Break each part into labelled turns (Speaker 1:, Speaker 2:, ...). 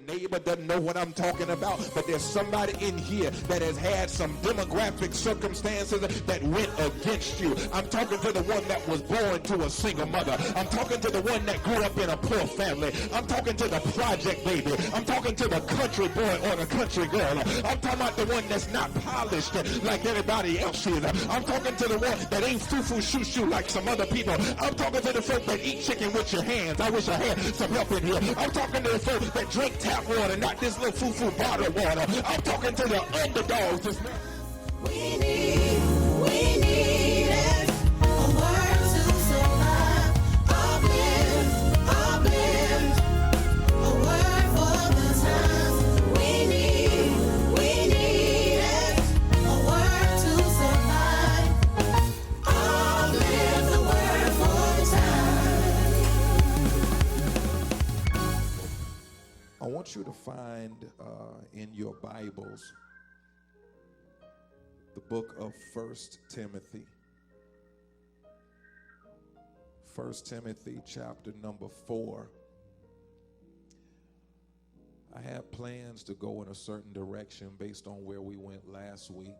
Speaker 1: neighbor doesn't know what I'm talking about, but there's somebody in here that has had some demographic circumstances that went against you. I'm talking to the one that was born to a single mother. I'm talking to the one that grew up in a poor family. I'm talking to the project baby. I'm talking to the country boy or the country girl. I'm talking about the one that's not polished like everybody else is. I'm talking to the one that ain't foo-foo shoo-shoo like some other people. I'm talking to the folk that eat chicken with your hands. I wish I had some help in here. I'm talking to the folk that drink tap water, not this little foo-foo bottled water. I'm talking to the underdogs.
Speaker 2: We need it. A word to survive. Uplift. A word for the times. We need it. A word to survive. Uplift. The word for the time.
Speaker 1: I want you to find in your Bibles the book of 1 Timothy. 1 Timothy chapter number 4. I had plans to go in a certain direction based on where we went last week.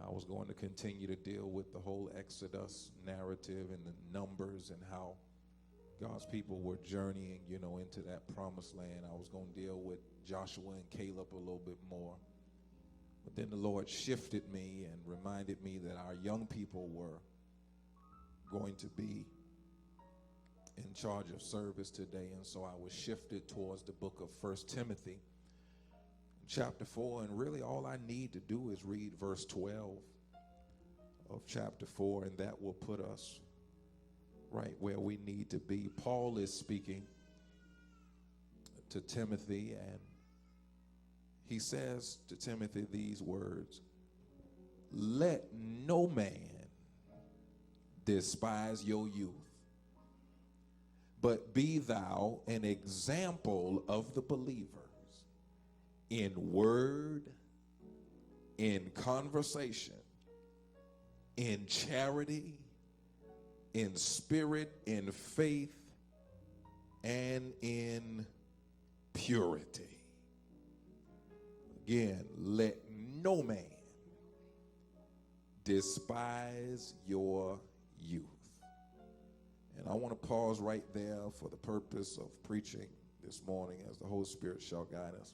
Speaker 1: I was going to continue to deal with the whole Exodus narrative and the numbers and how God's people were journeying, into that promised land. I was going to deal with Joshua and Caleb a little bit more. But then the Lord shifted me and reminded me that our young people were going to be in charge of service today. And so I was shifted towards the book of 1 Timothy, chapter 4. And really all I need to do is read verse 12 of chapter 4, and that will put us right where we need to be. Paul is speaking to Timothy, and he says to Timothy these words: let no man despise your youth, but be thou an example of the believers in word, in conversation, in charity, in spirit, in faith, and in purity. Again, let no man despise your youth. And I want to pause right there for the purpose of preaching this morning as the Holy Spirit shall guide us.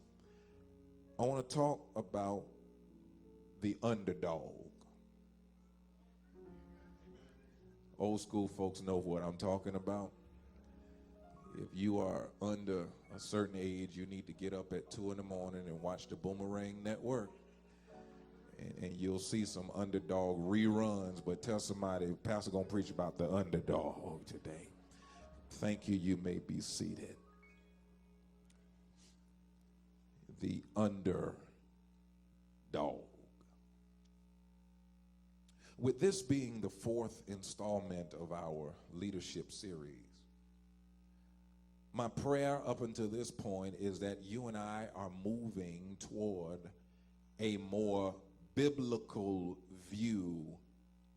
Speaker 1: I want to talk about the underdog. Old school folks know what I'm talking about. If you are under a certain age, you need to get up at 2 in the morning and watch the Boomerang Network. And you'll see some underdog reruns, but tell somebody, Pastor gonna preach about the underdog today. Thank you. You may be seated. The underdog. With this being the 4th installment of our leadership series, my prayer up until this point is that you and I are moving toward a more biblical view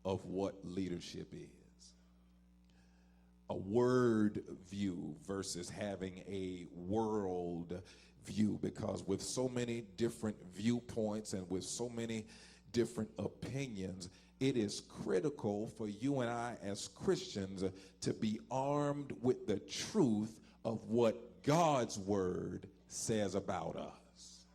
Speaker 1: of what leadership is. A word view versus having a world view, because with so many different viewpoints and with so many different opinions, it is critical for you and I as Christians to be armed with the truth of what God's word says about us.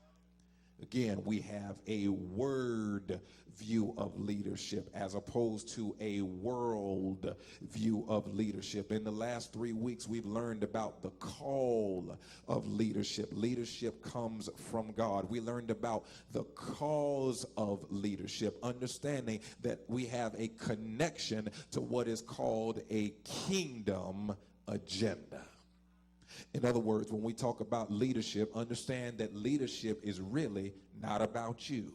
Speaker 1: Again, we have a word view of leadership as opposed to a world view of leadership. In the last 3 weeks, we've learned about the call of leadership. Leadership comes from God. We learned about the cause of leadership, understanding that we have a connection to what is called a kingdom agenda. In other words, when we talk about leadership, understand that leadership is really not about you.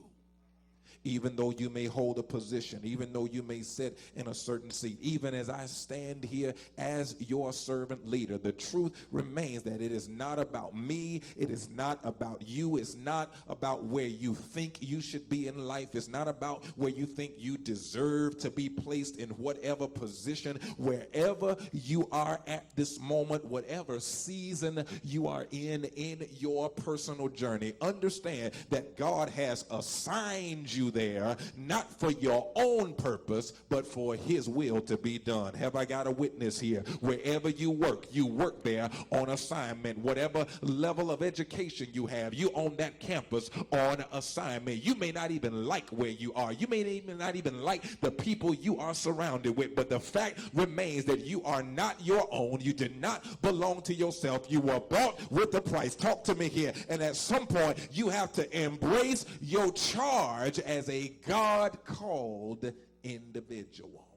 Speaker 1: Even though you may hold a position, even though you may sit in a certain seat, even as I stand here as your servant leader, the truth remains that it is not about me. It is not about you. It's not about where you think you should be in life. It's not about where you think you deserve to be placed in whatever position, wherever you are at this moment, whatever season you are in your personal journey. Understand that God has assigned you there, not for your own purpose, but for his will to be done. Have I got a witness here? Wherever you work there on assignment. Whatever level of education you have, you on that campus on assignment. You may not even like where you are. You may not even like the people you are surrounded with, but the fact remains that you are not your own. You do not belong to yourself. You were bought with a price. Talk to me here. And at some point, you have to embrace your charge as a God-called individual.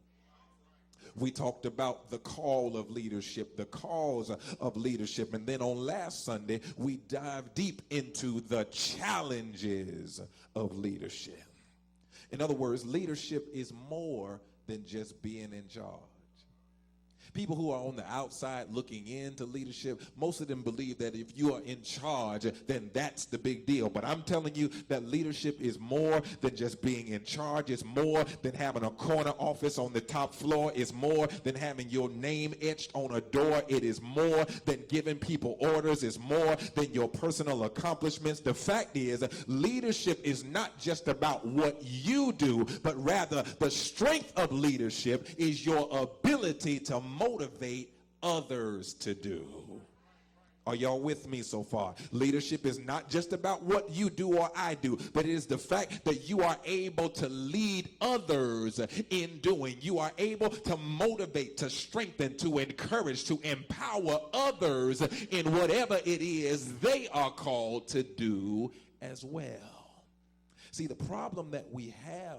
Speaker 1: We talked about the call of leadership, the cause of leadership, and then on last Sunday, we dived deep into the challenges of leadership. In other words, leadership is more than just being in charge. People who are on the outside looking into leadership, most of them believe that if you are in charge, then that's the big deal. But I'm telling you that leadership is more than just being in charge. It's more than having a corner office on the top floor. It's more than having your name etched on a door. It is more than giving people orders. It's more than your personal accomplishments. The fact is, leadership is not just about what you do, but rather the strength of leadership is your ability to motivate others to do. Are y'all with me so far? Leadership is not just about what you do or I do, but it is the fact that you are able to lead others in doing. You are able to motivate, to strengthen, to encourage, to empower others in whatever it is they are called to do as well. See, the problem that we have,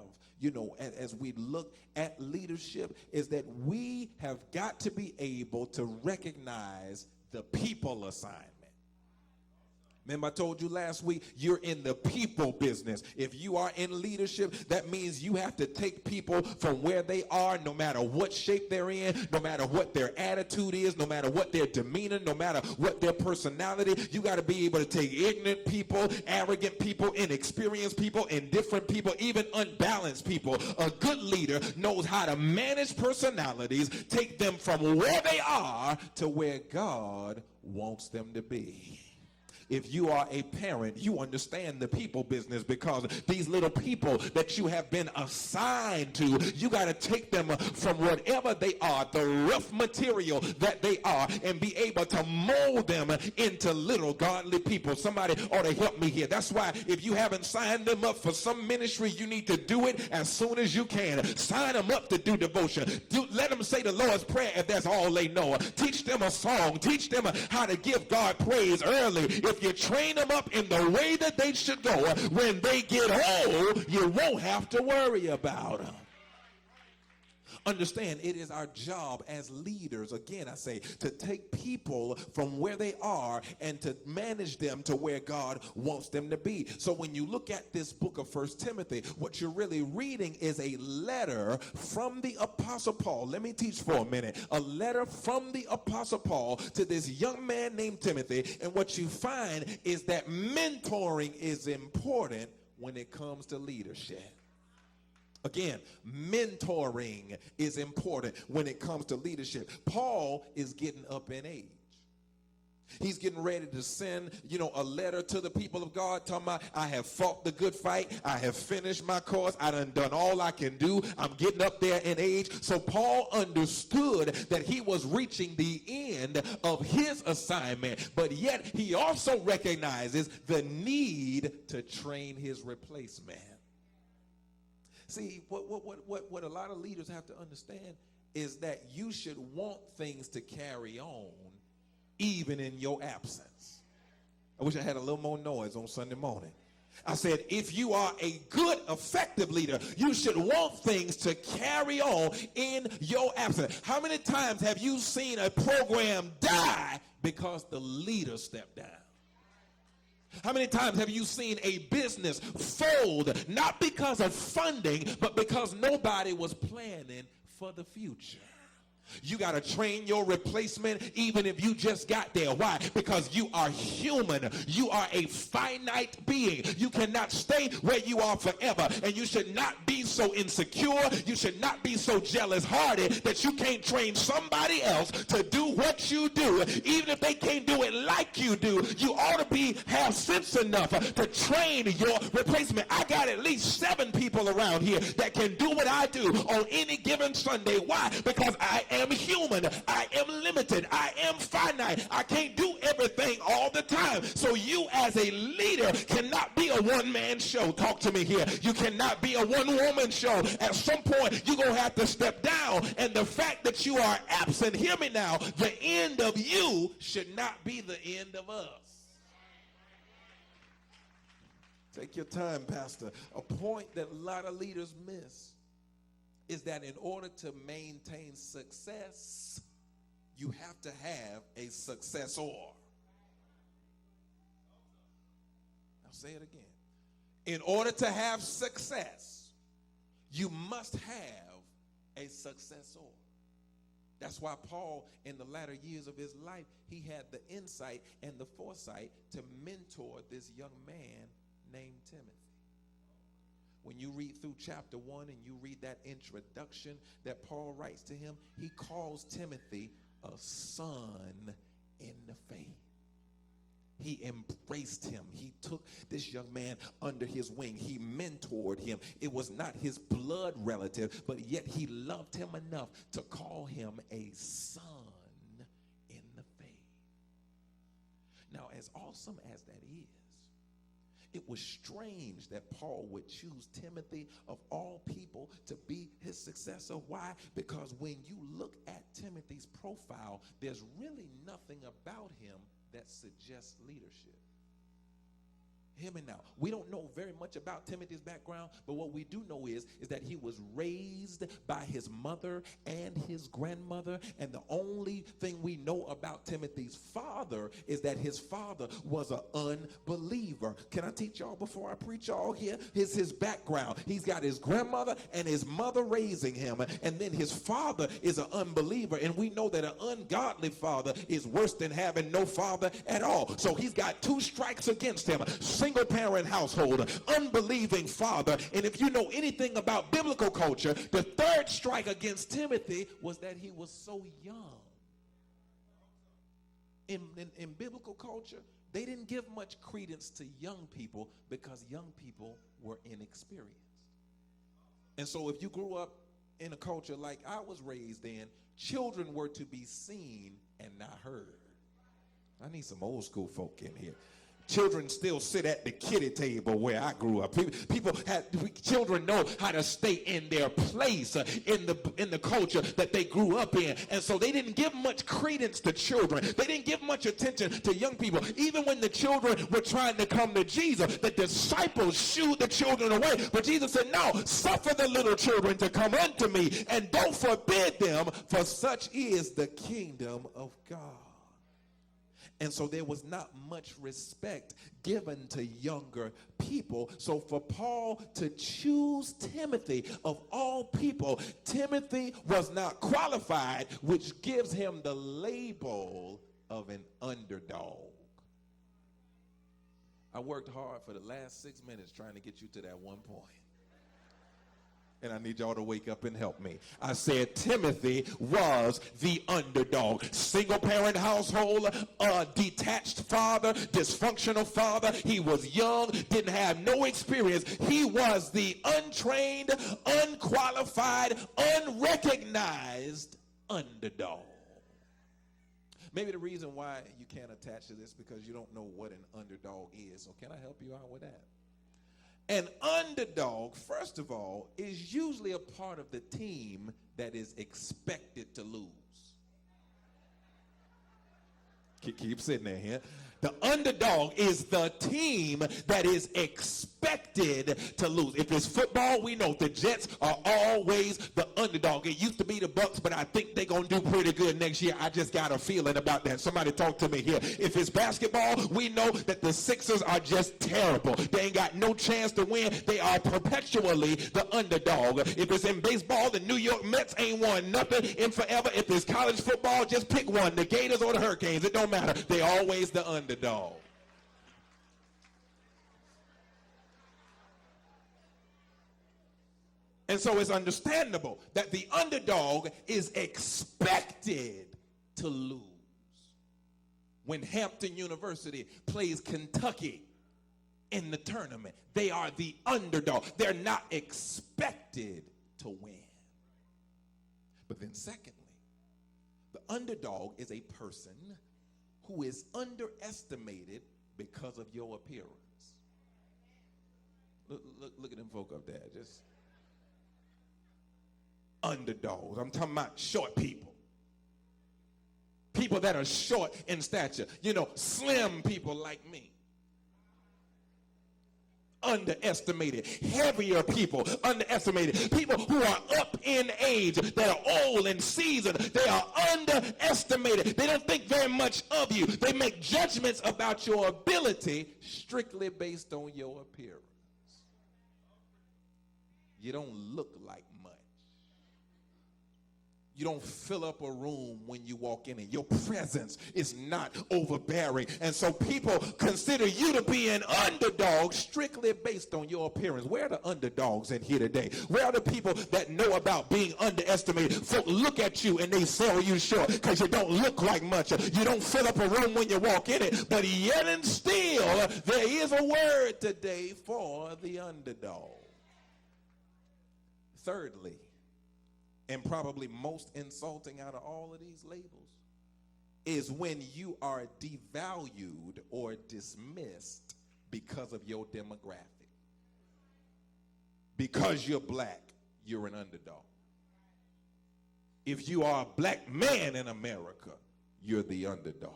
Speaker 1: as we look at leadership, is that we have got to be able to recognize the people assignment. Remember I told you last week, you're in the people business. If you are in leadership, that means you have to take people from where they are, no matter what shape they're in, no matter what their attitude is, no matter what their demeanor, no matter what their personality. You got to be able to take ignorant people, arrogant people, inexperienced people, indifferent people, even unbalanced people. A good leader knows how to manage personalities, take them from where they are to where God wants them to be. If you are a parent, you understand the people business, because these little people that you have been assigned to, you got to take them from whatever they are, the rough material that they are, and be able to mold them into little godly people. Somebody ought to help me here. That's why if you haven't signed them up for some ministry, you need to do it as soon as you can. Sign them up to do devotion. Let them say the Lord's Prayer if that's all they know. Teach them a song. Teach them how to give God praise early. If you train them up in the way that they should go, when they get old, you won't have to worry about them. Understand, it is our job as leaders, again I say, to take people from where they are and to manage them to where God wants them to be. So when you look at this book of 1 Timothy, what you're really reading is a letter from the Apostle Paul. Let me teach for a minute. A letter from the Apostle Paul to this young man named Timothy. And what you find is that mentoring is important when it comes to leadership. Again, mentoring is important when it comes to leadership. Paul is getting up in age. He's getting ready to send, a letter to the people of God talking about, I have fought the good fight. I have finished my course. I done all I can do. I'm getting up there in age. So Paul understood that he was reaching the end of his assignment, but yet he also recognizes the need to train his replacement. See, what a lot of leaders have to understand is that you should want things to carry on even in your absence. I wish I had a little more noise on Sunday morning. I said, if you are a good, effective leader, you should want things to carry on in your absence. How many times have you seen a program die because the leader stepped down? How many times have you seen a business fold, not because of funding, but because nobody was planning for the future? You got to train your replacement even if you just got there. Why? Because you are human. You are a finite being. You cannot stay where you are forever. And you should not be so insecure. You should not be so jealous-hearted that you can't train somebody else to do what you do. Even if they can't do it like you do, you ought to have sense enough to train your replacement. I got at least 7 people around here that can do what I do on any given Sunday. Why? Because I am human. I am limited. I am finite. I can't do everything all the time. So you as a leader cannot be a one-man show. Talk to me here. You cannot be a one-woman show. At some point, you're going to have to step down. And the fact that you are absent, hear me now, the end of you should not be the end of us. Take your time, Pastor. A point that a lot of leaders miss is that in order to maintain success, you have to have a successor. I'll say it again. In order to have success, you must have a successor. That's why Paul, in the latter years of his life, he had the insight and the foresight to mentor this young man named Timothy. When you read through chapter 1 and you read that introduction that Paul writes to him, he calls Timothy a son in the faith. He embraced him. He took this young man under his wing. He mentored him. It was not his blood relative, but yet he loved him enough to call him a son in the faith. Now, as awesome as that is, it was strange that Paul would choose Timothy of all people to be his successor. Why? Because when you look at Timothy's profile, there's really nothing about him that suggests leadership. Hear me now. We don't know very much about Timothy's background, but what we do know is that he was raised by his mother and his grandmother, and the only thing we know about Timothy's father is that his father was an unbeliever. Can I teach y'all before I preach y'all here? Here's his background. He's got his grandmother and his mother raising him, and then his father is an unbeliever, and we know that an ungodly father is worse than having no father at all. So he's got 2 strikes against him. Single parent household, unbelieving father. And if you know anything about biblical culture, the 3rd strike against Timothy was that he was so young. In biblical culture, they didn't give much credence to young people because young people were inexperienced. And so if you grew up in a culture like I was raised in, children were to be seen and not heard. I need some old school folk in here. Children still sit at the kiddie table where I grew up. Children know how to stay in their place in the culture that they grew up in. And so they didn't give much credence to children. They didn't give much attention to young people. Even when the children were trying to come to Jesus, the disciples shooed the children away. But Jesus said, no, suffer the little children to come unto me and don't forbid them, for such is the kingdom of God. And so there was not much respect given to younger people. So for Paul to choose Timothy of all people, Timothy was not qualified, which gives him the label of an underdog. I worked hard for the last 6 minutes trying to get you to that one point. And I need y'all to wake up and help me. I said Timothy was the underdog. Single parent household, detached father, dysfunctional father. He was young, didn't have no experience. He was the untrained, unqualified, unrecognized underdog. Maybe the reason why you can't attach to this because you don't know what an underdog is. So can I help you out with that? An underdog, first of all, is usually a part of the team that is expected to lose. Keep sitting there here. The underdog is the team that is expected to lose. If it's football, we know the Jets are always the underdog. It used to be the Bucks, but I think they're going to do pretty good next year. I just got a feeling about that. Somebody talk to me here. If it's basketball, we know that the Sixers are just terrible. They ain't got no chance to win. They are perpetually the underdog. If it's in baseball, the New York Mets ain't won nothing in forever. If it's college football, just pick one. The Gators or the Hurricanes. It don't matter. They always the underdog. And so it's understandable that the underdog is expected to lose. When Hampton University plays Kentucky in the tournament, they are the underdog. They're not expected to win. But then secondly, the underdog is a person who is underestimated because of your appearance. Look at them folk up there. Just underdogs. I'm talking about short people. People that are short in stature. You know, slim people like me. Underestimated. Heavier people, underestimated. People who are up in age, that are old and seasoned, they are underestimated. They don't think very much of you. They make judgments about your ability strictly based on your appearance. You don't look like much. You don't fill up a room when you walk in, and your presence is not overbearing. And so people consider you to be an underdog strictly based on your appearance. Where are the underdogs in here today? Where are the people that know about being underestimated? Folk look at you and they sell you short because you don't look like much. You don't fill up a room when you walk in it. But yet and still, there is a word today for the underdog. Thirdly, and probably most insulting out of all of these labels, is when you are devalued or dismissed because of your demographic. Because you're black, you're an underdog. If you are a black man in America, you're the underdog.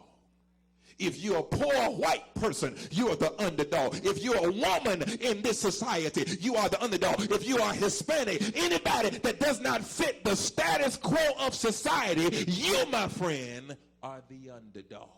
Speaker 1: If you're a poor white person, you are the underdog. If you're a woman in this society, you are the underdog. If you are Hispanic, anybody that does not fit the status quo of society, you, my friend, are the underdog.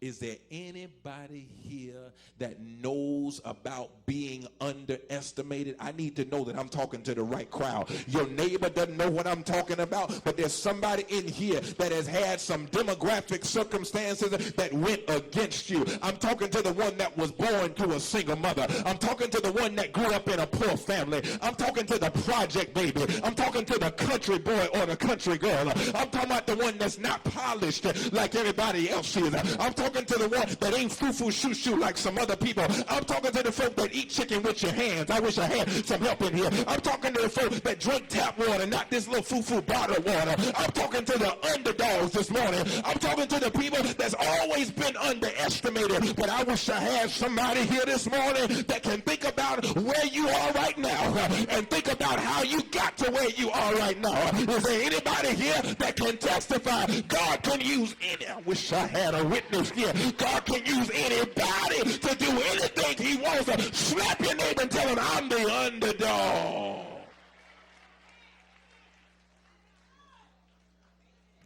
Speaker 1: Is there anybody here that knows about being underestimated? I need to know that I'm talking to the right crowd. Your neighbor doesn't know what I'm talking about, but there's somebody in here that has had some demographic circumstances that went against you. I'm talking to the one that was born to a single mother. I'm talking to the one that grew up in a poor family. I'm talking to the project baby. I'm talking to the country boy or the country girl. I'm talking about the one that's not polished like everybody else is. I'm talking to the one that ain't foo-foo shoo-shoo like some other people. I'm talking to the folk that eat chicken with your hands. I wish I had some help in here. I'm talking to the folk that drink tap water, not this little foo-foo bottled water. I'm talking to the underdogs this morning. I'm talking to the people that's always been underestimated. But I wish I had somebody here this morning that can think about where you are right now and think about how you got to where you are right now. Is there anybody here that can testify God can use any? I wish I had a witness here. God can use anybody to do anything he wants. Slap your neighbor and tell him, I'm the underdog.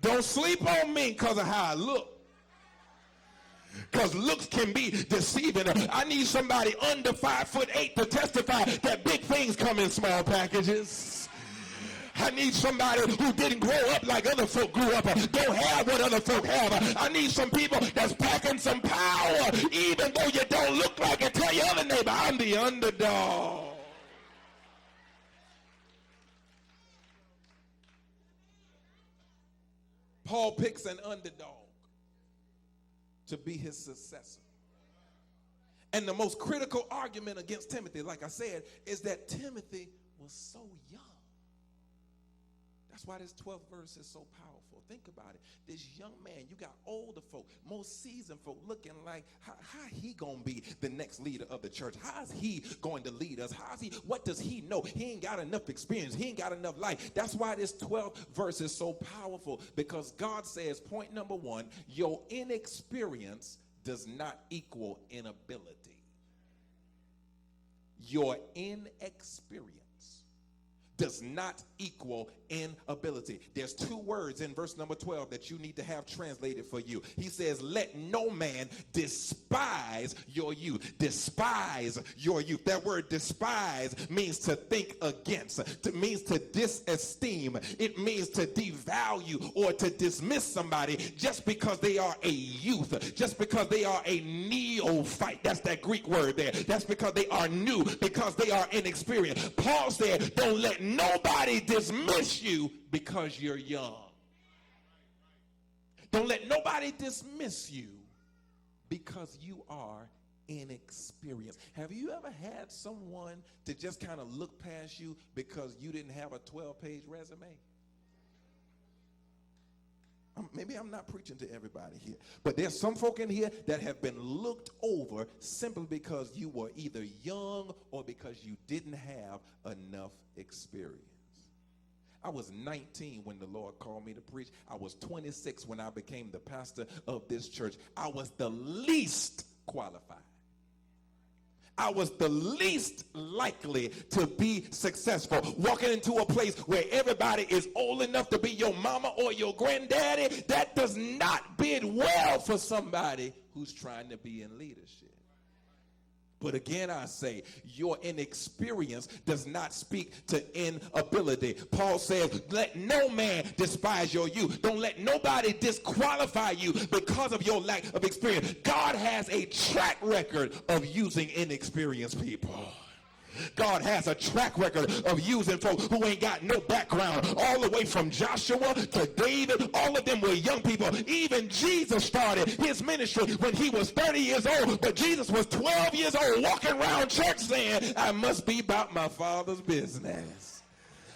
Speaker 1: Don't sleep on me because of how I look. Because looks can be deceiving. I need somebody under 5'8" to testify that big things come in small packages. I need somebody who didn't grow up like other folk grew up, don't have what other folk have. I need some people that's packing some power, even though you don't look like it. Tell your other neighbor, I'm the underdog. Paul picks an underdog to be his successor. And the most critical argument against Timothy, like I said, is that Timothy was so young. That's why this 12th verse is so powerful. Think about it. This young man, you got older folk, most seasoned folk looking like, how he going to be the next leader of the church? How's he going to lead us? What does he know? He ain't got enough experience. He ain't got enough life. That's why this 12th verse is so powerful, because God says, point number one, your inexperience does not equal inability. Your inexperience does not equal inability. There's two words in verse number 12 that you need to have translated for you. He says, let no man despise your youth. Despise your youth. That word despise means to think against. It means to disesteem. It means to devalue or to dismiss somebody just because they are a youth, just because they are a neophyte. That's that Greek word there. That's because they are new, because they are inexperienced. Paul said, don't let nobody dismiss you because you're young. Don't let nobody dismiss you because you are inexperienced. Have you ever had someone to just kind of look past you because you didn't have a 12-page resume? Maybe I'm not preaching to everybody here, but there's some folk in here that have been looked over simply because you were either young or because you didn't have enough experience. I was 19 when the Lord called me to preach. I was 26 when I became the pastor of this church. I was the least qualified. I was the least likely to be successful. Walking into a place where everybody is old enough to be your mama or your granddaddy, that does not bid well for somebody who's trying to be in leadership. But again, I say, your inexperience does not speak to inability. Paul says, let no man despise your youth. Don't let nobody disqualify you because of your lack of experience. God has a track record of using inexperienced people. God has a track record of using folks who ain't got no background, all the way from Joshua to David. All of them were young people. Even Jesus started his ministry when he was 30 years old, but Jesus was 12 years old walking around church saying, I must be about my Father's business.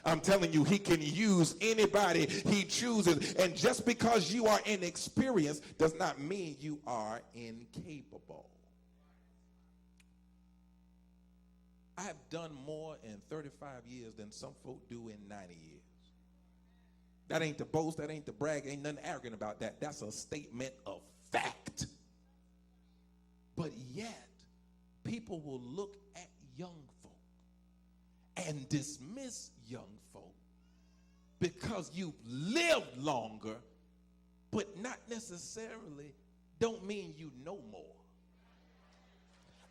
Speaker 1: I'm telling you, he can use anybody he chooses, and just because you are inexperienced does not mean you are incapable. I have done more in 35 years than some folk do in 90 years. That ain't to boast, that ain't to brag, ain't nothing arrogant about that. That's a statement of fact. But yet, people will look at young folk and dismiss young folk because you've lived longer, but not necessarily don't mean you know more.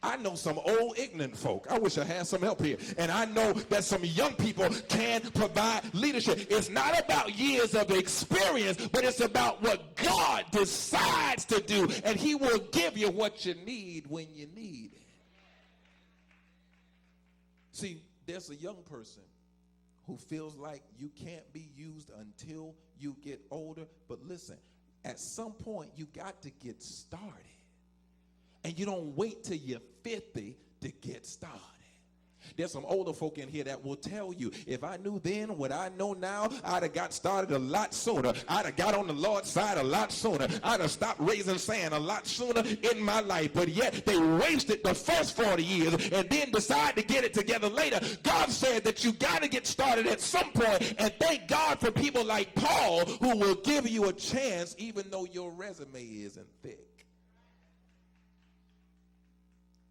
Speaker 1: I know some old ignorant folk. I wish I had some help here. And I know that some young people can provide leadership. It's not about years of experience, but it's about what God decides to do. And he will give you what you need when you need it. See, there's a young person who feels like you can't be used until you get older. But listen, at some point, you got to get started. And you don't wait till you're 50 to get started. There's some older folk in here that will tell you, if I knew then what I know now, I'd have got started a lot sooner. I'd have got on the Lord's side a lot sooner. I'd have stopped raising sand a lot sooner in my life. But yet they wasted the first 40 years and then decide to get it together later. God said that you got to get started at some point, and thank God for people like Paul who will give you a chance even though your resume isn't thick.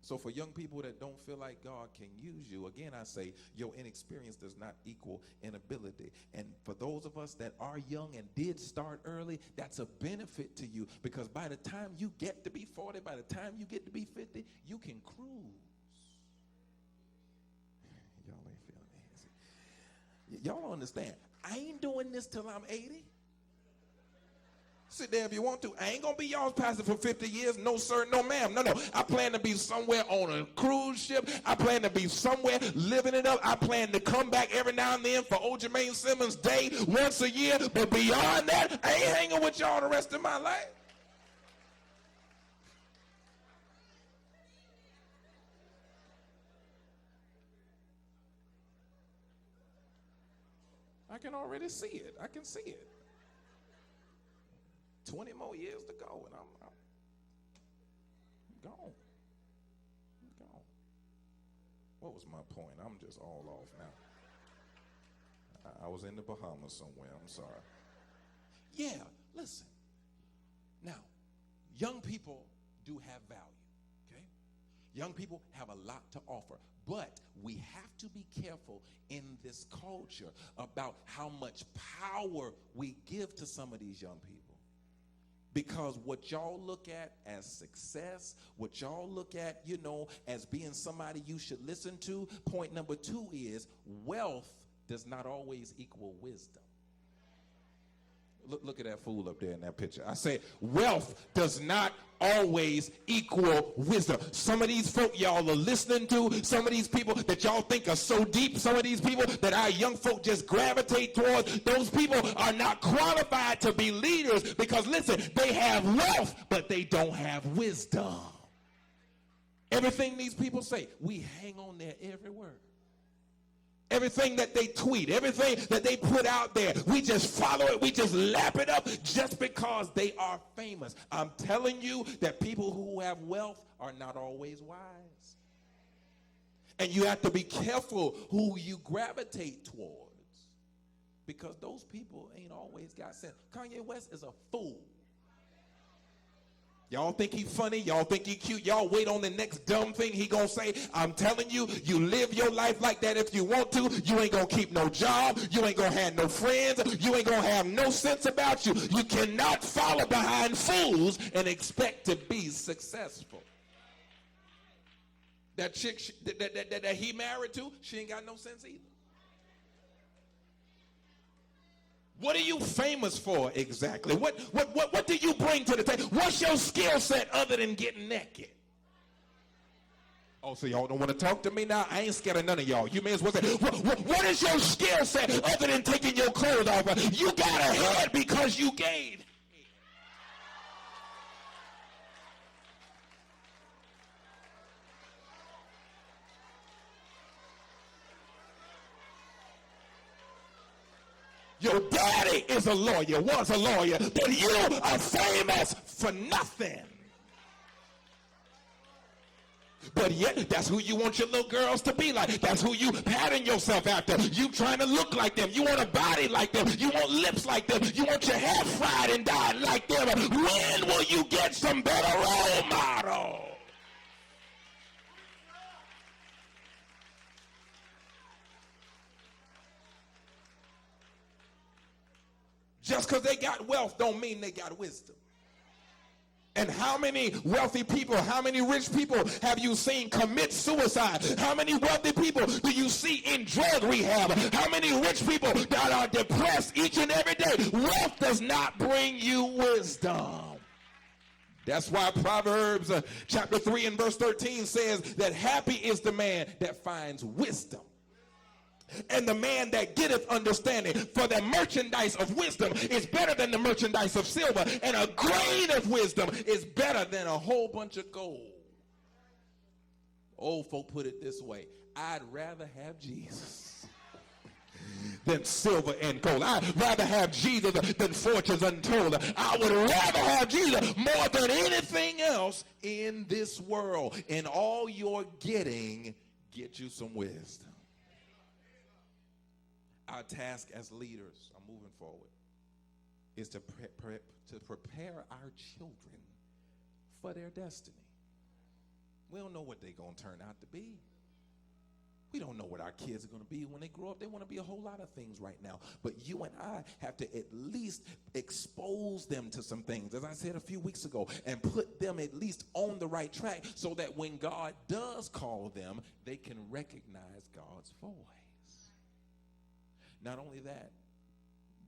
Speaker 1: So for young people that don't feel like God can use you, again, I say your inexperience does not equal inability. And for those of us that are young and did start early, that's a benefit to you, because by the time you get to be 40, by the time you get to be 50, you can cruise. Y'all ain't feeling me. Y'all don't understand. I ain't doing this till I'm 80. Sit there if you want to. I ain't going to be y'all's pastor for 50 years. No, sir, no, ma'am. No. I plan to be somewhere on a cruise ship. I plan to be somewhere living it up. I plan to come back every now and then for old Jermaine Simmons Day once a year. But beyond that, I ain't hanging with y'all the rest of my life. I can already see it. I can see it. 20 more years to go, and I'm gone. I'm gone. What was my point? I'm just all off now. I was in the Bahamas somewhere. I'm sorry. Yeah, listen. Now, young people do have value, okay? Young people have a lot to offer, but we have to be careful in this culture about how much power we give to some of these young people. Because what y'all look at as success, what y'all look at, as being somebody you should listen to, point number 2 is wealth does not always equal wisdom. Look at that fool up there in that picture. I say wealth does not always equal wisdom. Some of these folk y'all are listening to, some of these people that y'all think are so deep, some of these people that our young folk just gravitate towards, those people are not qualified to be leaders because, listen, they have wealth, but they don't have wisdom. Everything these people say, we hang on their every word. Everything that they tweet, everything that they put out there, we just follow it, we just lap it up just because they are famous. I'm telling you that people who have wealth are not always wise. And you have to be careful who you gravitate towards because those people ain't always got sense. Kanye West is a fool. Y'all think he funny? Y'all think he cute? Y'all wait on the next dumb thing he gonna say. I'm telling you, you live your life like that if you want to. You ain't gonna keep no job. You ain't gonna have no friends. You ain't gonna have no sense about you. You cannot follow behind fools and expect to be successful. That chick that he married to, she ain't got no sense either. What are you famous for exactly? What do you bring to the table? What's your skill set other than getting naked? Oh, so y'all don't want to talk to me now? I ain't scared of none of y'all. You may as well say, what is your skill set other than taking your clothes off? You got a head because you gave. Your daddy is a lawyer, was a lawyer, but you are famous for nothing. But yet, that's who you want your little girls to be like. That's who you pattern yourself after. You trying to look like them. You want a body like them. You want lips like them. You want your hair fried and dyed like them. When will you get some better role model? Just because they got wealth don't mean they got wisdom. And how many wealthy people, how many rich people have you seen commit suicide? How many wealthy people do you see in drug rehab? How many rich people that are depressed each and every day? Wealth does not bring you wisdom. That's why Proverbs chapter 3 and verse 13 says that happy is the man that finds wisdom, and the man that getteth understanding. For the merchandise of wisdom is better than the merchandise of silver, and a grain of wisdom is better than a whole bunch of gold. Old folk put it this way: I'd rather have Jesus than silver and gold. I'd rather have Jesus than fortunes untold. I would rather have Jesus more than anything else in this world. In all you're getting, get you some wisdom. Our task as leaders, I'm moving forward, is to prepare our children for their destiny. We don't know what they're going to turn out to be. We don't know what our kids are going to be when they grow up. They want to be a whole lot of things right now. But you and I have to at least expose them to some things, as I said a few weeks ago, and put them at least on the right track so that when God does call them, they can recognize God's voice. Not only that,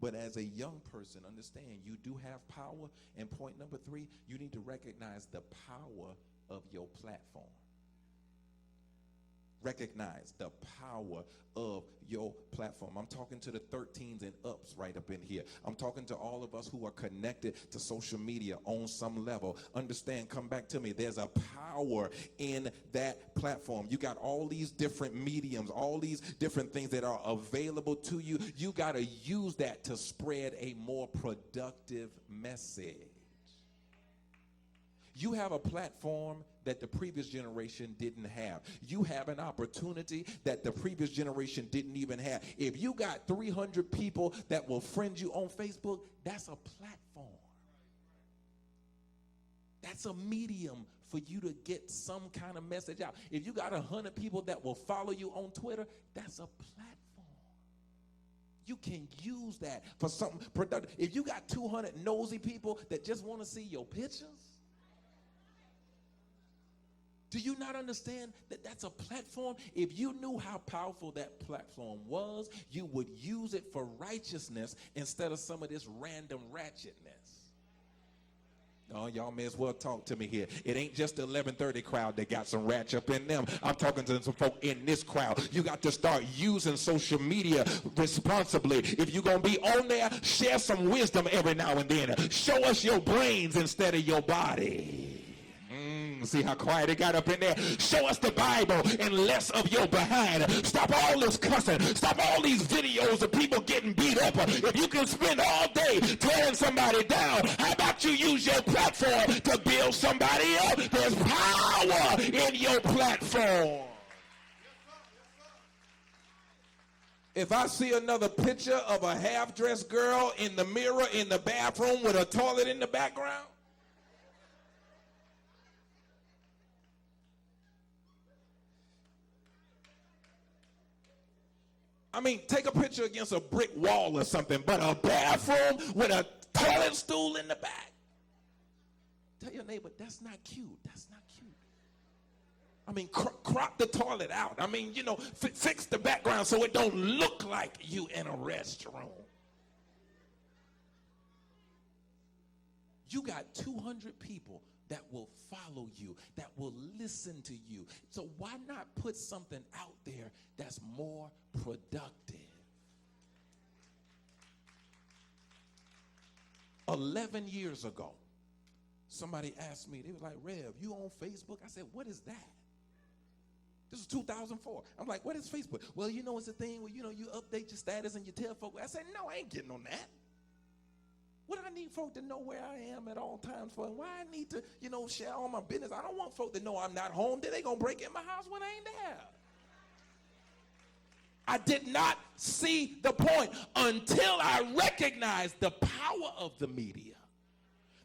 Speaker 1: but as a young person, understand you do have power. And point number 3, you need to recognize the power of your platform. Recognize the power of your platform. I'm talking to the 13s and ups right up in here. I'm talking to all of us who are connected to social media on some level. Understand, come back to me. There's a power in that platform. You got all these different mediums, all these different things that are available to you. You got to use that to spread a more productive message. You have a platform that the previous generation didn't have. You have an opportunity that the previous generation didn't even have. If you got 300 people that will friend you on Facebook, that's a platform. That's a medium for you to get some kind of message out. If you got 100 people that will follow you on Twitter, that's a platform. You can use that for something productive. If you got 200 nosy people that just want to see your pictures, do you not understand that that's a platform? If you knew how powerful that platform was, you would use it for righteousness instead of some of this random ratchetness. Oh, y'all may as well talk to me here. It ain't just the 11:30 crowd that got some ratchet up in them. I'm talking to some folk in this crowd. You got to start using social media responsibly. If you're going to be on there, share some wisdom every now and then. Show us your brains instead of your body. See how quiet it got up in there? Show us the Bible and less of your behind. Stop all this cussing. Stop all these videos of people getting beat up. If you can spend all day tearing somebody down, how about you use your platform to build somebody up? There's power in your platform. If I see another picture of a half-dressed girl in the mirror in the bathroom with a toilet in the background, I mean, take a picture against a brick wall or something, but a bathroom with a toilet stool in the back. Tell your neighbor, that's not cute. That's not cute. I mean, crop the toilet out. I mean, you know, fix the background so it don't look like you in a restroom. You got 200 people that will follow you, that will listen to you. So why not put something out there that's more productive? 11 years ago, somebody asked me, they were like, Rev, you on Facebook? I said, what is that? This is 2004. I'm like, what is Facebook? Well, you know, it's a thing where, you know, you update your status and you tell folks. I said, no, I ain't getting on that. What do I need folk to know where I am at all times for? Why I need to, you know, share all my business? I don't want folk to know I'm not home. Then they gonna break in my house when I ain't there. I did not see the point until I recognized the power of the media,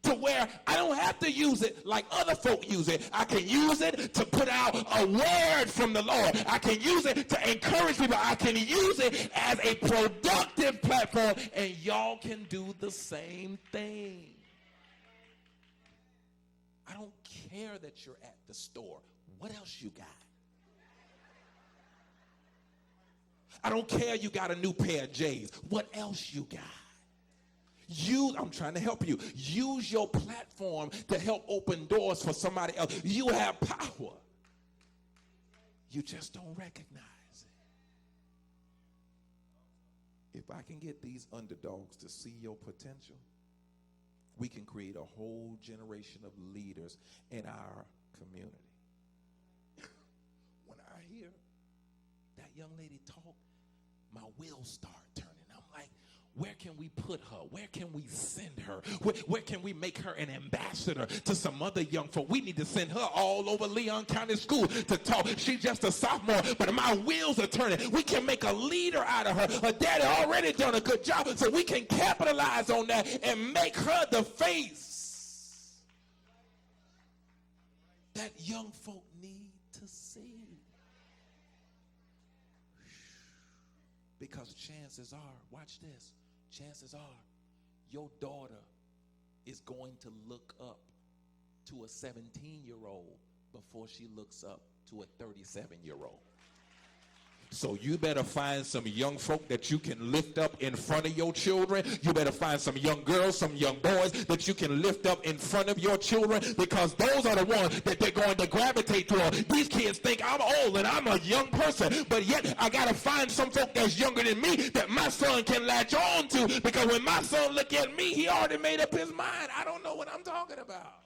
Speaker 1: to where I don't have to use it like other folk use it. I can use it to put out a word from the Lord. I can use it to encourage people. I can use it as a productive platform, and y'all can do the same thing. I don't care that you're at the store. What else you got? I don't care you got a new pair of J's. What else you got? I'm trying to help you. Use your platform to help open doors for somebody else. You have power. You just don't recognize it. If I can get these underdogs to see your potential, we can create a whole generation of leaders in our community. When I hear that young lady talk, my wheels start turning. I'm like, where can we put her? Where can we send her? Where can we make her an ambassador to some other young folk? We need to send her all over Leon County School to talk. She's just a sophomore, but my wheels are turning. We can make a leader out of her. Her daddy already done a good job, so we can capitalize on that and make her the face that young folk need to see. Because chances are, watch this, chances are your daughter is going to look up to a 17-year-old before she looks up to a 37-year-old. So you better find some young folk that you can lift up in front of your children. You better find some young girls, some young boys that you can lift up in front of your children, because those are the ones that they're going to gravitate toward. These kids think I'm old and I'm a young person, but yet I got to find some folk that's younger than me that my son can latch on to, because when my son look at me, he already made up his mind. I don't know what I'm talking about.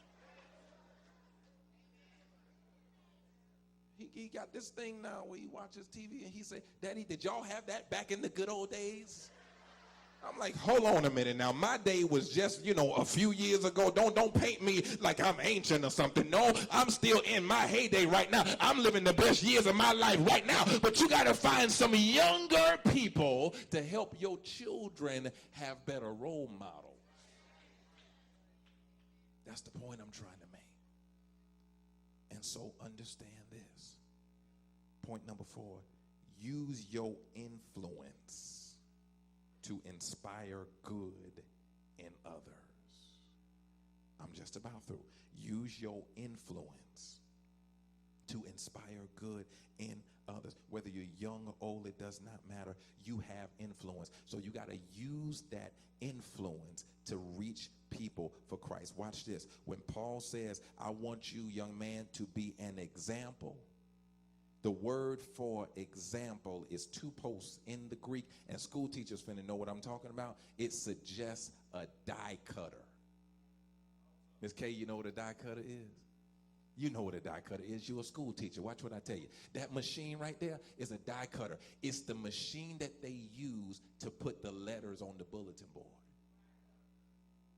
Speaker 1: He got this thing now where he watches TV and he say, Daddy, did y'all have that back in the good old days? I'm like, hold on a minute now. My day was just, a few years ago. Don't paint me like I'm ancient or something. No, I'm still in my heyday right now. I'm living the best years of my life right now. But you got to find some younger people to help your children have better role models. That's the point I'm trying to make. And so understand this. Point number 4, use your influence to inspire good in others. I'm just about through. Use your influence to inspire good in others. Whether you're young or old, it does not matter. You have influence. So you got to use that influence to reach people for Christ. Watch this. When Paul says, I want you, young man, to be an example, the word for example is two posts in the Greek, and school teachers finna know what I'm talking about. It suggests a die cutter. Miss K, you know what a die cutter is? You know what a die cutter is. You're a school teacher. Watch what I tell you. That machine right there is a die cutter. It's the machine that they use to put the letters on the bulletin board.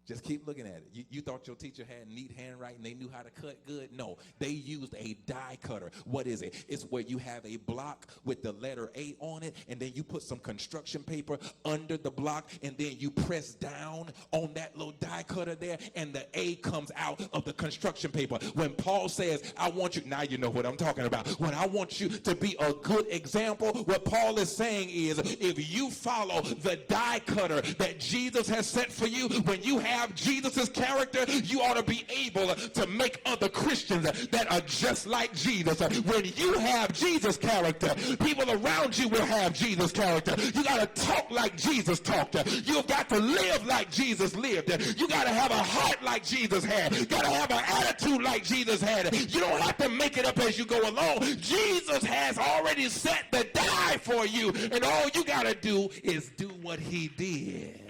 Speaker 1: Just keep looking at it. You thought your teacher had neat handwriting, they knew how to cut good? No, they used a die cutter. What is it? It's where you have a block with the letter A on it, and then you put some construction paper under the block, and then you press down on that little die cutter there, and the A comes out of the construction paper. When Paul says, I want you, now you know what I'm talking about. When I want you to be a good example, what Paul is saying is, if you follow the die cutter that Jesus has set for you, when you have Jesus' character, you ought to be able to make other Christians that are just like Jesus. When you have Jesus' character, people around you will have Jesus' character. You got to talk like Jesus talked. You've got to live like Jesus lived. You got to have a heart like Jesus had. You got to have an attitude like Jesus had. You don't have to make it up as you go along. Jesus has already set the die for you, and all you got to do is do what he did.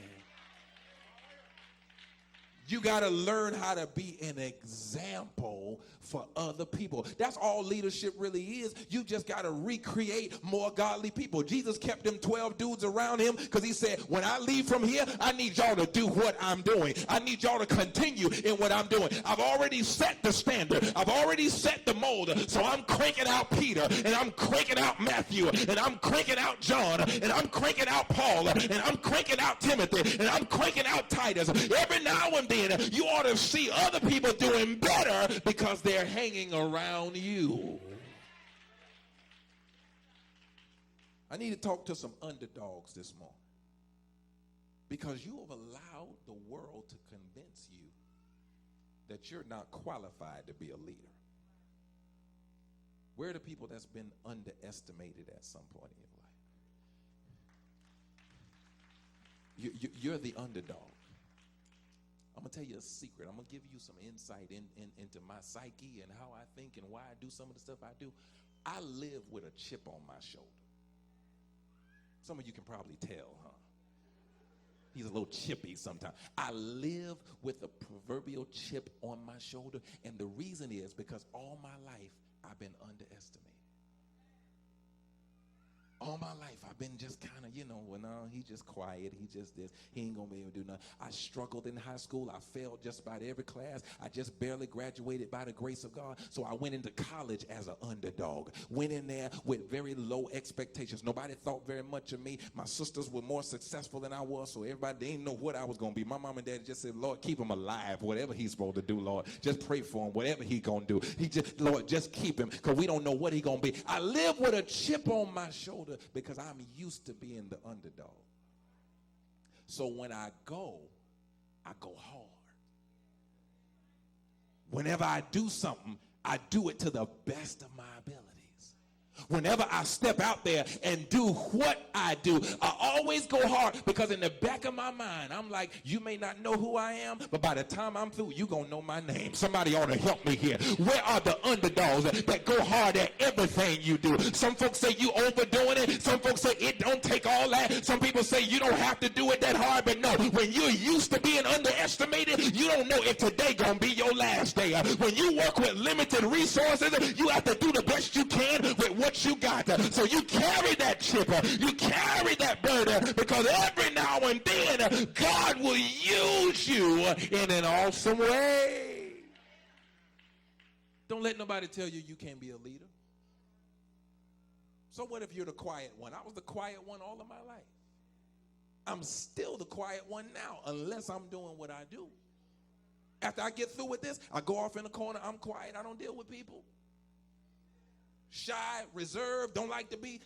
Speaker 1: You got to learn how to be an example for other people. That's all leadership really is. You just got to recreate more godly people. Jesus kept them 12 dudes around him because he said, when I leave from here, I need y'all to do what I'm doing. I need y'all to continue in what I'm doing. I've already set the standard. I've already set the mold. So I'm cranking out Peter, and I'm cranking out Matthew, and I'm cranking out John, and I'm cranking out Paul, and I'm cranking out Timothy, and I'm cranking out Titus. Every now and then, you ought to see other people doing better because they're hanging around you. I need to talk to some underdogs this morning, because you have allowed the world to convince you that you're not qualified to be a leader. Where are the people that's been underestimated at some point in your life? You're the underdog. I'm going to tell you a secret. I'm going to give you some insight into my psyche and how I think and why I do some of the stuff I do. I live with a chip on my shoulder. Some of you can probably tell, huh? He's a little chippy sometimes. I live with a proverbial chip on my shoulder, and the reason is because all my life I've been underestimated. All my life, I've been just kind of, well, no, he's just quiet. He just this. He ain't going to be able to do nothing. I struggled in high school. I failed just about every class. I just barely graduated by the grace of God. So I went into college as an underdog. Went in there with very low expectations. Nobody thought very much of me. My sisters were more successful than I was, so everybody, they didn't know what I was going to be. My mom and dad just said, Lord, keep him alive. Whatever he's supposed to do, Lord, just pray for him. Whatever he's going to do. Lord, just keep him, because we don't know what he's going to be. I live with a chip on my shoulder because I'm used to being the underdog. So when I go hard. Whenever I do something, I do it to the best of my abilities. Whenever I step out there and do what I do, I always go hard because in the back of my mind, I'm like, you may not know who I am, but by the time I'm through, you're going to know my name. Somebody ought to help me here. Where are the underdogs that go hard at everything you do? Some folks say you overdoing it. Some folks say it don't take all that. Some people say you don't have to do it that hard, but no, when you're used to being underestimated, you don't know if today going to be your last day. When you work with limited resources, you have to do the best you can with what you got. So you carry that chip, you carry that burden, because every now and then God will use you in an awesome way. Don't let nobody tell you you can't be a leader. So what if you're the quiet one? I was the quiet one all of my life. I'm still the quiet one now, unless I'm doing what I do. After I get through with this, I go off in the corner, I'm quiet, I don't deal with people. Shy, reserved, don't like to be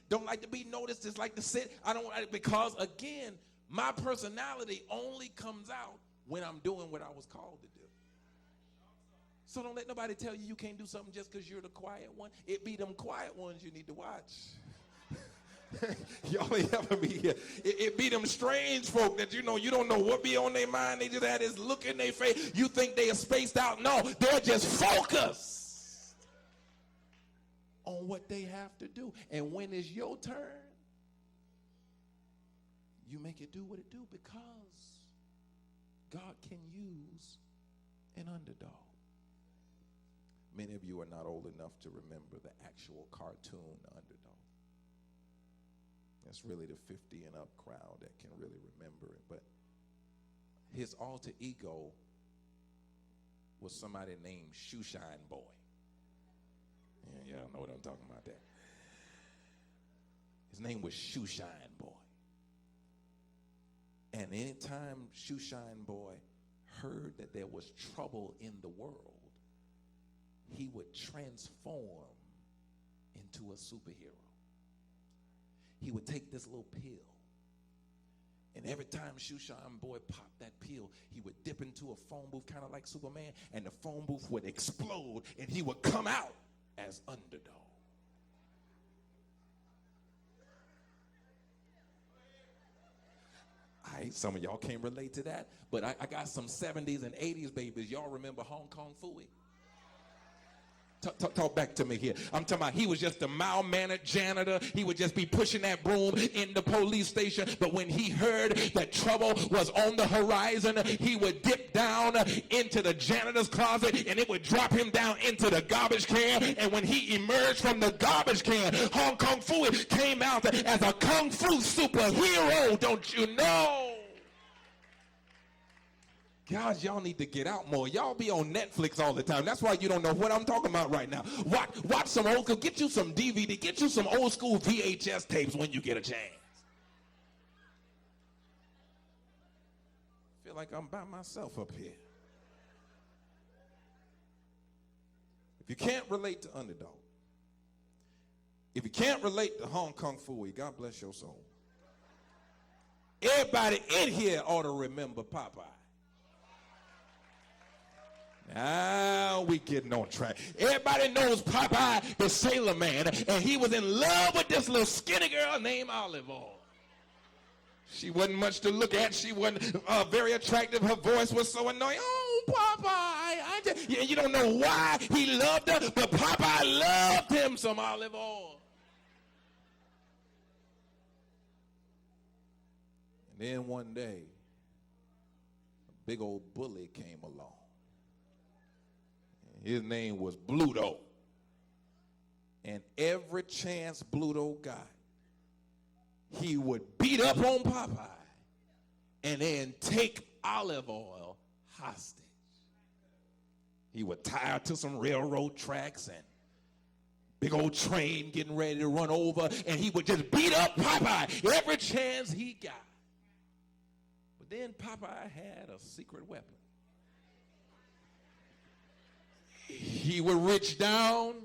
Speaker 1: noticed, just like to sit. I don't, because again, my personality only comes out when I'm doing what I was called to do. So don't let nobody tell you can't do something just because you're the quiet one. It be them quiet ones you need to watch. Y'all ain't helping me here. It be them strange folk that you don't know what be on their mind. They just had this look in their face. You think they are spaced out. No, they're just focused on what they have to do. And when it's your turn, you make it do what it do, because God can use an underdog. Many of you are not old enough to remember the actual cartoon Underdog. That's really the 50 and up crowd that can really remember it. But his alter ego was somebody named Shoeshine Boy. Yeah, y'all know what I'm talking about there. His name was Shoeshine Boy. And anytime Shoeshine Boy heard that there was trouble in the world, he would transform into a superhero. He would take this little pill, and every time Shoeshine Boy popped that pill, he would dip into a phone booth, kind of like Superman, and the phone booth would explode, and he would come out as Underdog. Some of y'all can't relate to that, but I got some 70s and 80s babies. Y'all remember Hong Kong Phooey? Talk back to me here. I'm talking about he was just a mild-mannered janitor. He would just be pushing that broom in the police station. But when he heard that trouble was on the horizon, he would dip down into the janitor's closet, and it would drop him down into the garbage can. And when he emerged from the garbage can, Hong Kong Phooey came out as a kung fu superhero, don't you know? Guys, y'all need to get out more. Y'all be on Netflix all the time. That's why you don't know what I'm talking about right now. Watch some old school. Get you some DVD. Get you some old school VHS tapes when you get a chance. I feel like I'm by myself up here. If you can't relate to Underdog, if you can't relate to Hong Kong Phooey, God bless your soul. Everybody in here ought to remember Popeye. Now we getting on track. Everybody knows Popeye the Sailor Man, and he was in love with this little skinny girl named Olive Oyl. She wasn't much to look at. She wasn't very attractive. Her voice was so annoying. Oh, Popeye. You don't know why he loved her, but Popeye loved him some Olive Oyl. And then one day, a big old bully came along. His name was Bluto. And every chance Bluto got, he would beat up on Popeye and then take Olive Oyl hostage. He would tie her to some railroad tracks and big old train getting ready to run over, and he would just beat up Popeye every chance he got. But then Popeye had a secret weapon. He would reach down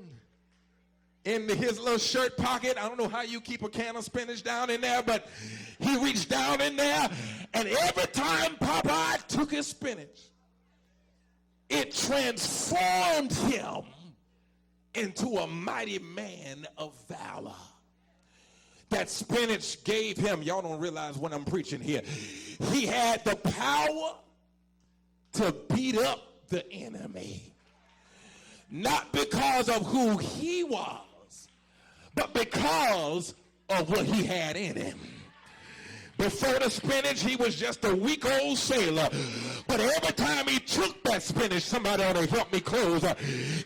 Speaker 1: into his little shirt pocket. I don't know how you keep a can of spinach down in there, but he reached down in there, and every time Popeye took his spinach, it transformed him into a mighty man of valor. That spinach gave him, y'all don't realize what I'm preaching here, he had the power to beat up the enemy. Not because of who he was, but because of what he had in him. Before the spinach, he was just a weak old sailor. But every time he took that spinach, somebody ought to help me close,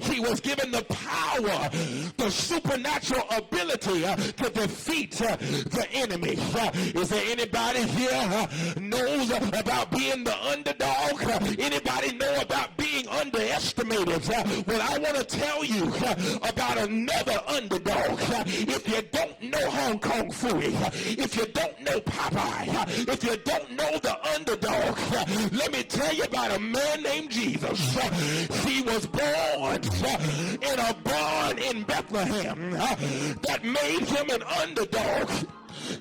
Speaker 1: he was given the power, the supernatural ability to defeat the enemy. Is there anybody here knows about being the underdog? Anybody know about being underestimated? Well, I want to tell you about another underdog. If you don't know Hong Kong Fooey, if you don't know Popeye, if you don't know the underdog, let me tell you about a man named Jesus. He was born in a barn in Bethlehem that made him an underdog.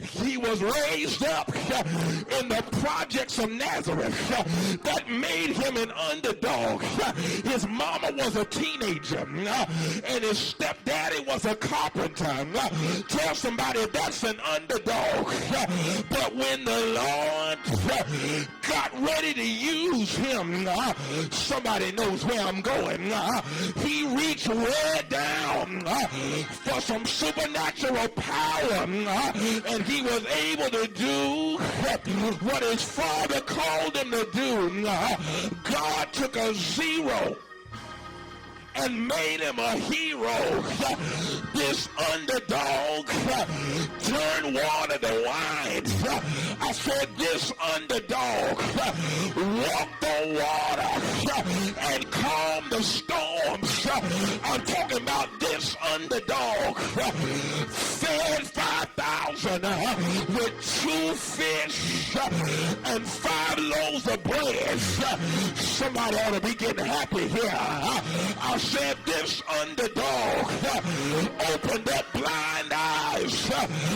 Speaker 1: He was raised up in the projects of Nazareth that made him an underdog. His mama was a teenager and his stepdaddy was a carpenter. Tell somebody that's an underdog. But when the Lord got ready to use him, somebody knows where I'm going. He reached way down for some supernatural power, and he was able to do what his father called him to do. God took a zero and made him a hero. This underdog turned water to wine. I said this underdog walked on water and calmed the storms. I'm talking about this underdog fed 5,000 with 2 fish and 5 loaves of bread. Somebody ought to be getting happy here. I said this underdog opened up blind eyes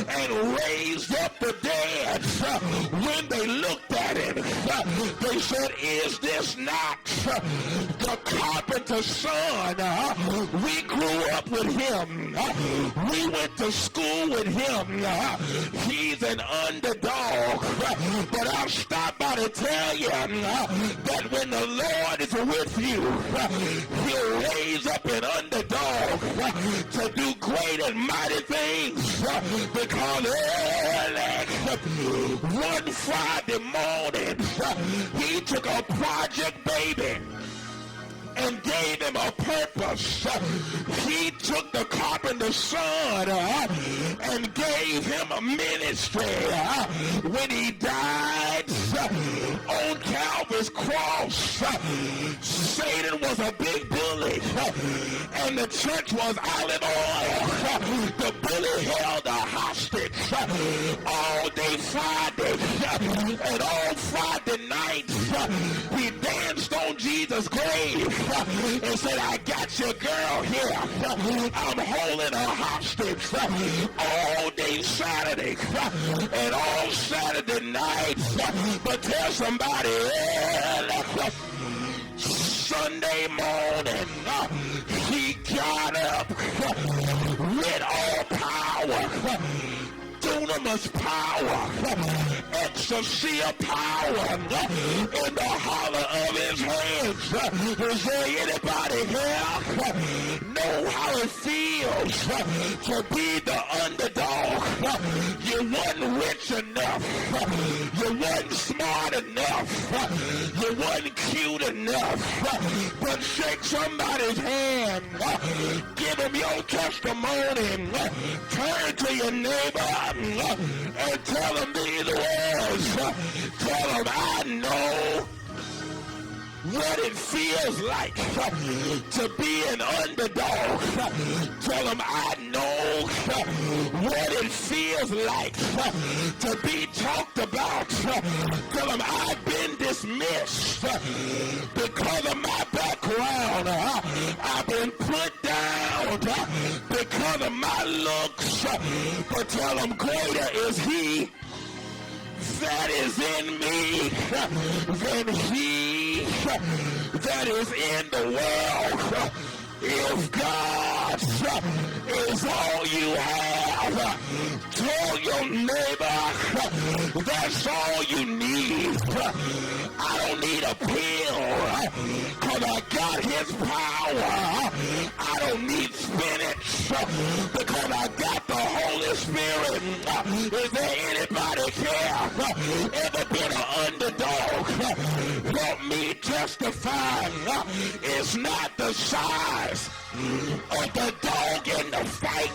Speaker 1: and raised up the dead. When they looked at him, they said, is this not the carpenter's son? We grew up with him. We went to school with him. He's an underdog. But I'll stop by to tell you that when the Lord is with you, he'll raise up an underdog to do great and mighty things. Because one Friday morning, he took a project baby and gave him a purpose. He took the carpenter's son and gave him a ministry. When he died on Calvary's cross, Satan was a big bully, and the church was olive oil. The bully held a hostage all day Friday, and all Friday night he danced on Jesus' grave and said, I got your girl here. I'm holding her hostage all day Saturday and all Saturday night. But tell somebody, Sunday morning, he got up with all power. Dunamis power, exousia power in the hollow of his hands. Is there anybody here know how it feels to be the underdog? You wasn't rich enough. You wasn't smart enough. You wasn't cute enough. But shake somebody's hand. Give him your testimony. Turn to your neighbor and tell them these words. Tell them, I know what it feels like to be an underdog. Tell them, I know what it feels like to be talked about. Tell them, I've been dismissed because of my background. I've been put down because of my looks. But tell them, greater is he that is in me than he that is in the world.
Speaker 3: If God is all you have, tell your neighbor that's all you need. I don't need a pill because I got his power. I don't need spinach because I got the Holy Spirit. Is there anybody here ever been an underdog? Help me testify. It's not the size of the dog in the fight,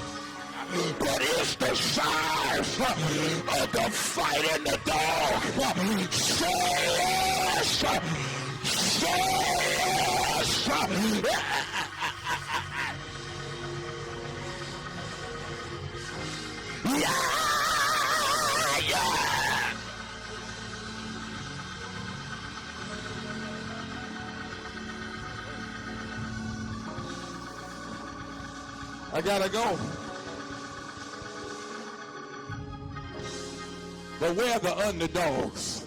Speaker 3: but it's the size of the fight in the dog. Say yes! Say yes! Yeah! I gotta go. But where are the underdogs?